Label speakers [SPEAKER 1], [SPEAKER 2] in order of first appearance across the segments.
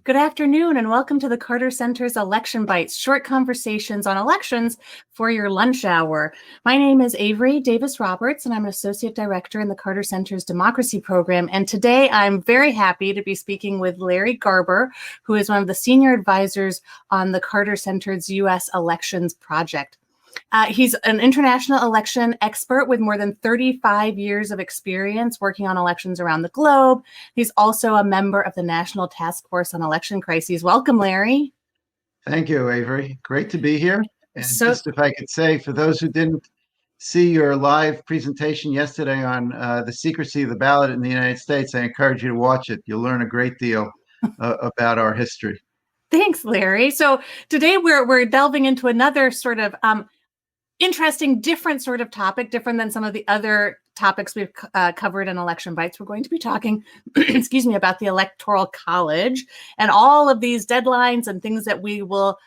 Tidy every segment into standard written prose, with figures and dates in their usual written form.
[SPEAKER 1] Good afternoon, and welcome to the Carter Center's Election Bites, short conversations on elections for your lunch hour. My name is Avery Davis Roberts, and I'm an Associate Director in the Carter Center's Democracy Program. And today I'm very happy to be speaking with Larry Garber, who is one of the senior advisors on the Carter Center's U.S. Elections Project. He's an international election expert with more than 35 years of experience working on elections around the globe. He's also a member of the National Task Force on Election Crises. Welcome, Larry.
[SPEAKER 2] Thank you, Avery. Great to be here. And
[SPEAKER 1] So,
[SPEAKER 2] just if I could say, for those who didn't see your live presentation yesterday on the secrecy of the ballot in the United States, I encourage you to watch it. You'll learn a great deal about our history.
[SPEAKER 1] thanks, Larry. So today we're delving into another sort of interesting, different sort of topic, different than some of the other topics we've covered in Election Bites. We're going to be talking, excuse me, about the Electoral College and all of these deadlines and things that we will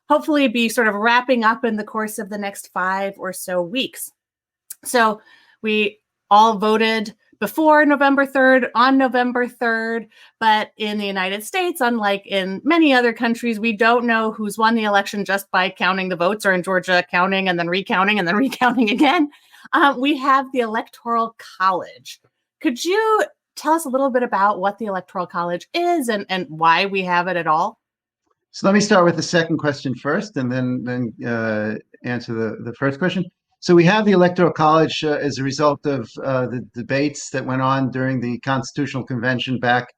[SPEAKER 1] hopefully be sort of wrapping up in the course of the next 5 or so weeks. So we all voted before November 3rd, on November 3rd, but in the United States, unlike in many other countries, we don't know who's won the election just by counting the votes, or in Georgia, counting and then recounting and then recounting again. We have the Electoral College. Could you tell us a little bit about what the Electoral College is and why we have it at all?
[SPEAKER 2] So let me start with the second question first, and then answer the first question. So we have the Electoral College as a result of the debates that went on during the Constitutional Convention back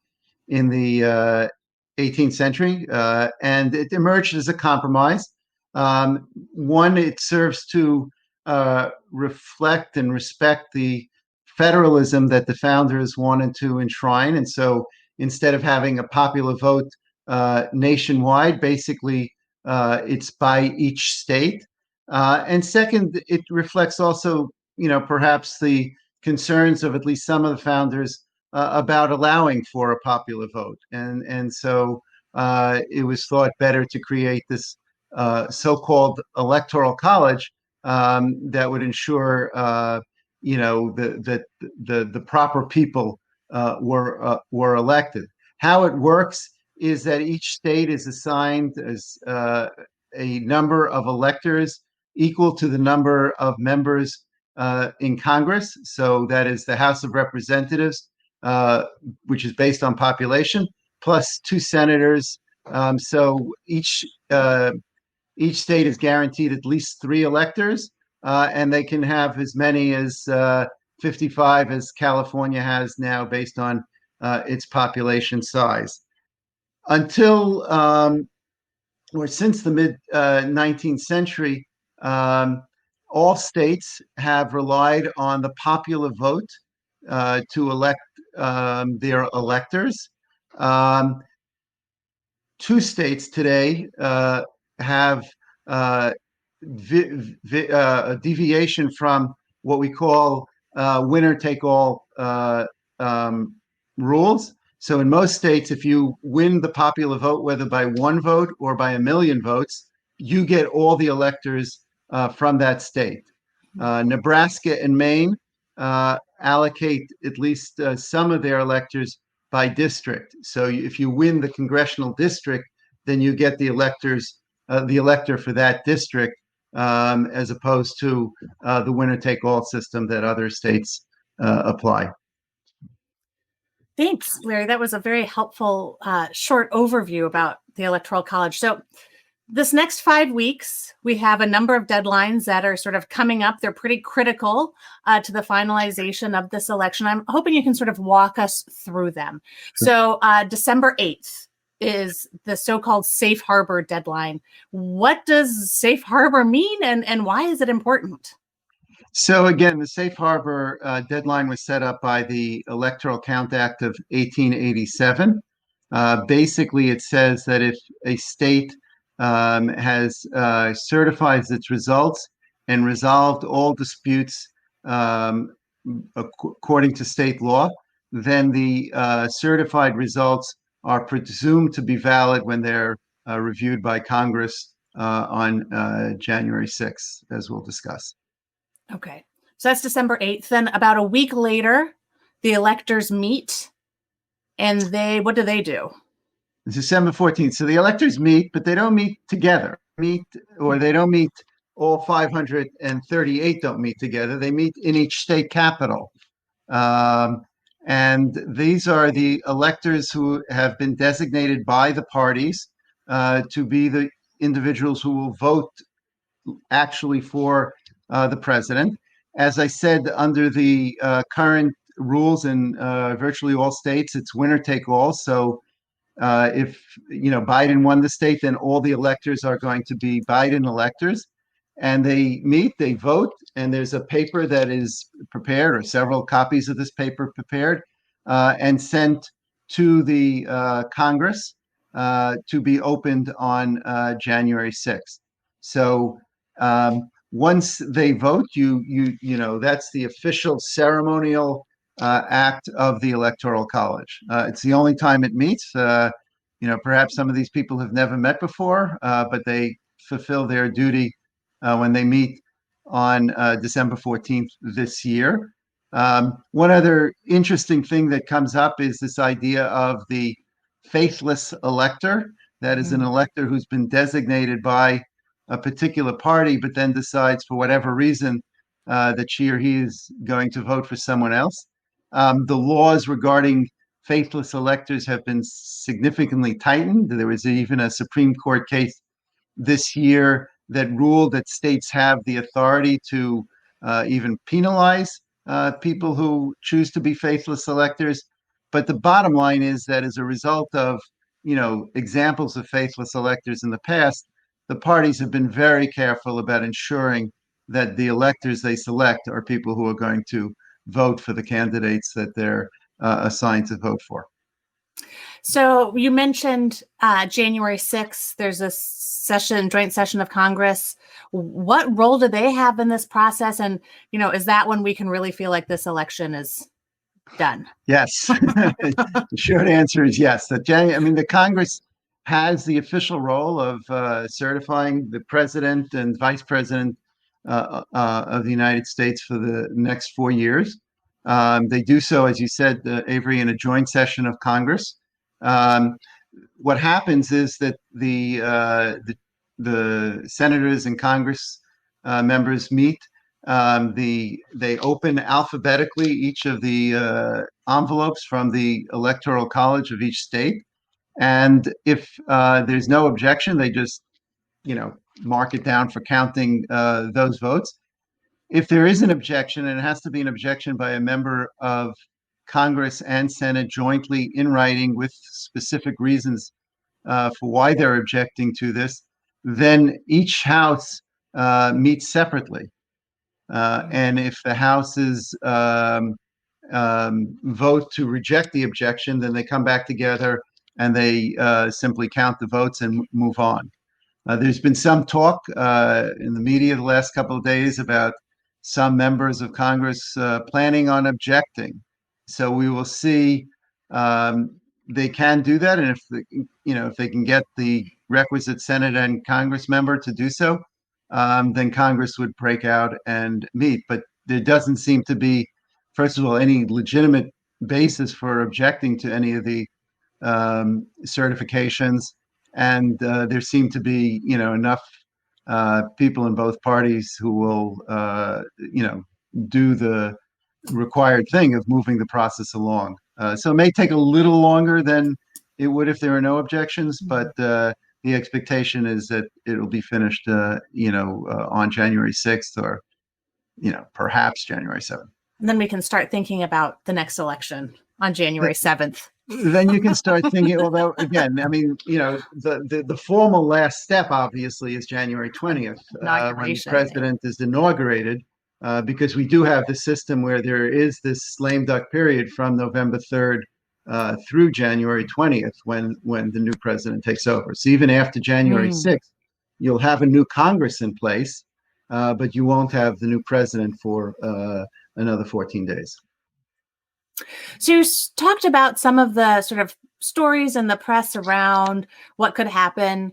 [SPEAKER 2] in the 18th century, and it emerged as a compromise. One, it serves to reflect and respect the federalism that the founders wanted to enshrine, and so instead of having a popular vote nationwide, basically it's by each state. And second, it reflects also, perhaps the concerns of at least some of the founders about allowing for a popular vote. And so it was thought better to create this so-called electoral college that would ensure, that the proper people were elected. How it works is that each state is assigned as a number of electors equal to the number of members in Congress. So that is the House of Representatives, which is based on population, plus 2 senators. So each state is guaranteed at least 3 electors, and they can have as many as 55 as California has now, based on its population size. Until or since the mid 19th century, all states have relied on the popular vote to elect their electors. 2 states today have a deviation from what we call winner take all rules. So in most states, if you win the popular vote, whether by 1 vote or by 1,000,000 votes, you get all the electors from that state. Nebraska and Maine allocate at least some of their electors by district. So if you win the congressional district, then you get the elector for that district, as opposed to the winner-take-all system that other states apply.
[SPEAKER 1] Thanks, Larry. That was a very helpful short overview about the Electoral College. So this next 5 weeks, we have a number of deadlines that are sort of coming up. They're pretty critical to the finalization of this election. I'm hoping you can sort of walk us through them. So December 8th is the so-called safe harbor deadline. What does safe harbor mean, and why is it important?
[SPEAKER 2] So again, the safe harbor deadline was set up by the Electoral Count Act of 1887. Basically, it says that if a state has certified its results and resolved all disputes according to state law, then the certified results are presumed to be valid when they're reviewed by Congress on January 6th, as we'll discuss.
[SPEAKER 1] Okay, so that's December 8th. Then about a week later, the electors meet, and what do they do?
[SPEAKER 2] December 14th. So the electors meet, but they don't meet together. They don't meet, all 538 don't meet together. They meet in each state capital. Um, and these are the electors who have been designated by the parties to be the individuals who will vote actually for the president. As I said, under the current rules in virtually all states, it's winner take all. So if Biden won the state, then all the electors are going to be Biden electors, and they meet, they vote, and there's a paper that is prepared, or several copies of this paper prepared, and sent to the Congress to be opened on January 6th. So once they vote, that's the official ceremonial act of the Electoral College. It's the only time it meets. Perhaps some of these people have never met before, but they fulfill their duty when they meet on December 14th this year. One other interesting thing that comes up is this idea of the faithless elector. That is an elector who's been designated by a particular party, but then decides for whatever reason that she or he is going to vote for someone else. The laws regarding faithless electors have been significantly tightened. There was even a Supreme Court case this year that ruled that states have the authority to even penalize people who choose to be faithless electors. But the bottom line is that as a result of examples of faithless electors in the past, the parties have been very careful about ensuring that the electors they select are people who are going to vote for the candidates that they're assigned to vote for.
[SPEAKER 1] So you mentioned January 6th, there's a joint session of Congress. What role do they have in this process? And, is that when we can really feel like this election is done?
[SPEAKER 2] Yes. The short answer is yes. The Congress has the official role of certifying the president and vice president of the United States for the next 4 years. They do so, as you said, Avery, in a joint session of Congress. What happens is that the senators and Congress members meet. They open alphabetically each of the envelopes from the Electoral College of each state, and if there's no objection, they just mark it down for counting those votes. If there is an objection, and it has to be an objection by a member of Congress and Senate jointly in writing with specific reasons for why they're objecting to this, then each house meets separately. And if the houses vote to reject the objection, then they come back together and they simply count the votes and move on. There's been some talk in the media the last couple of days about some members of Congress planning on objecting. So we will see. They can do that, and if they can get the requisite Senate and Congress member to do so, then Congress would break out and meet. But there doesn't seem to be, first of all, any legitimate basis for objecting to any of the certifications, and there seem to be enough people in both parties who will do the required thing of moving the process along. So it may take a little longer than it would if there were no objections, but the expectation is that it'll be finished on January 6th or perhaps January 7th.
[SPEAKER 1] And then we can start thinking about the next election on January 7th.
[SPEAKER 2] Then you can start thinking, although again, the formal last step obviously is January 20th, when the president is inaugurated, because we do have the system where there is this lame duck period from November 3rd through January 20th when the new president takes over. So even after January 6th, you'll have a new Congress in place, but you won't have the new president for another 14 days.
[SPEAKER 1] So you talked about some of the sort of stories in the press around what could happen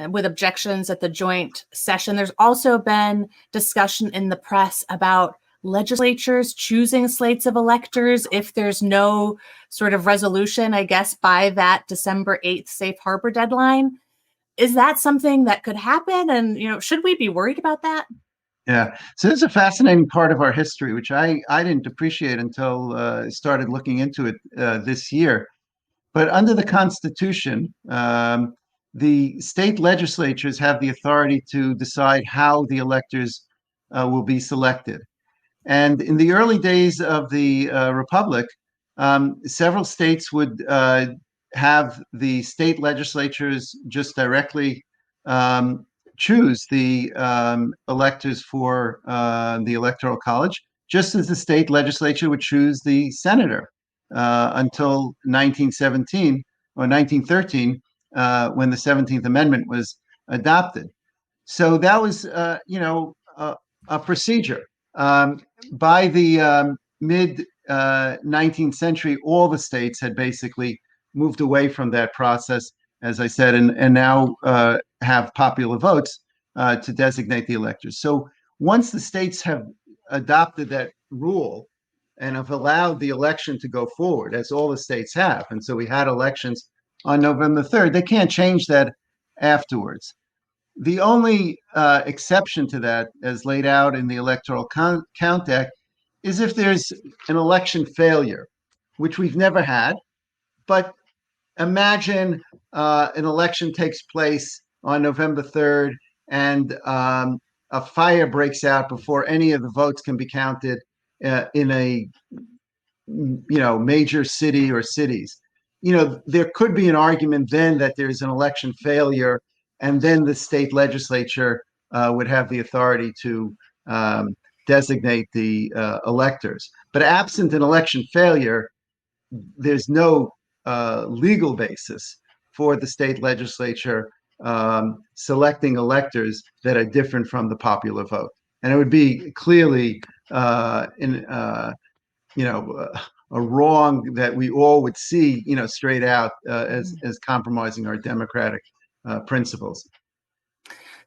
[SPEAKER 1] with objections at the joint session. There's also been discussion in the press about legislatures choosing slates of electors if there's no sort of resolution, I guess, by that December 8th safe harbor deadline. Is that something that could happen? And, should we be worried about that?
[SPEAKER 2] Yeah. So this is a fascinating part of our history, which I didn't appreciate until I started looking into it this year. But under the Constitution, the state legislatures have the authority to decide how the electors will be selected. And in the early days of the Republic, several states would have the state legislatures just directly choose the electors for the Electoral College, just as the state legislature would choose the senator until 1917 or 1913, when the 17th Amendment was adopted. So that was, a procedure. By the mid 19th century, all the states had basically moved away from that process, as I said, and now have popular votes to designate the electors. So once the states have adopted that rule and have allowed the election to go forward, as all the states have, and so we had elections on November 3rd, they can't change that afterwards. The only exception to that, as laid out in the Electoral Count Act, is if there's an election failure, which we've never had. But imagine an election takes place on November 3rd and a fire breaks out before any of the votes can be counted in a major city or cities. There could be an argument then that there's an election failure, and then the state legislature would have the authority to designate the electors. But absent an election failure, there's no legal basis for the state legislature selecting electors that are different from the popular vote. And it would be clearly a wrong that we all would see, straight out as compromising our democratic principles.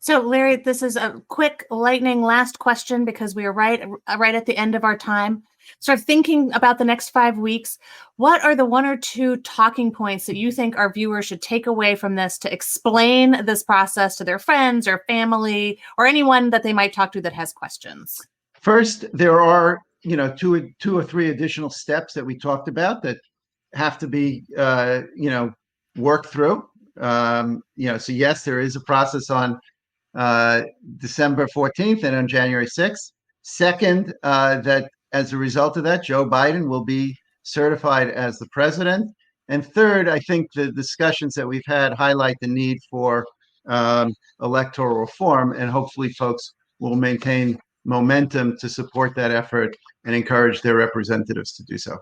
[SPEAKER 1] So, Larry, this is a quick, lightning last question because we are right at the end of our time. Start thinking about the next 5 weeks. What are the one or two talking points that you think our viewers should take away from this to explain this process to their friends or family or anyone that they might talk to that has questions?
[SPEAKER 2] First, there are two or three additional steps that we talked about that have to be worked through. So yes, there is a process on December 14th and on January 6th. Second, that as a result of that, Joe Biden will be certified as the president. And third, I think the discussions that we've had highlight the need for electoral reform, and hopefully folks will maintain momentum to support that effort and encourage their representatives to do so.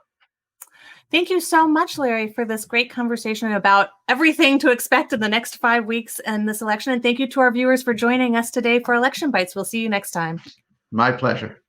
[SPEAKER 1] Thank you so much, Larry, for this great conversation about everything to expect in the next 5 weeks in this election. And thank you to our viewers for joining us today for Election Bites. We'll see you next time.
[SPEAKER 2] My pleasure.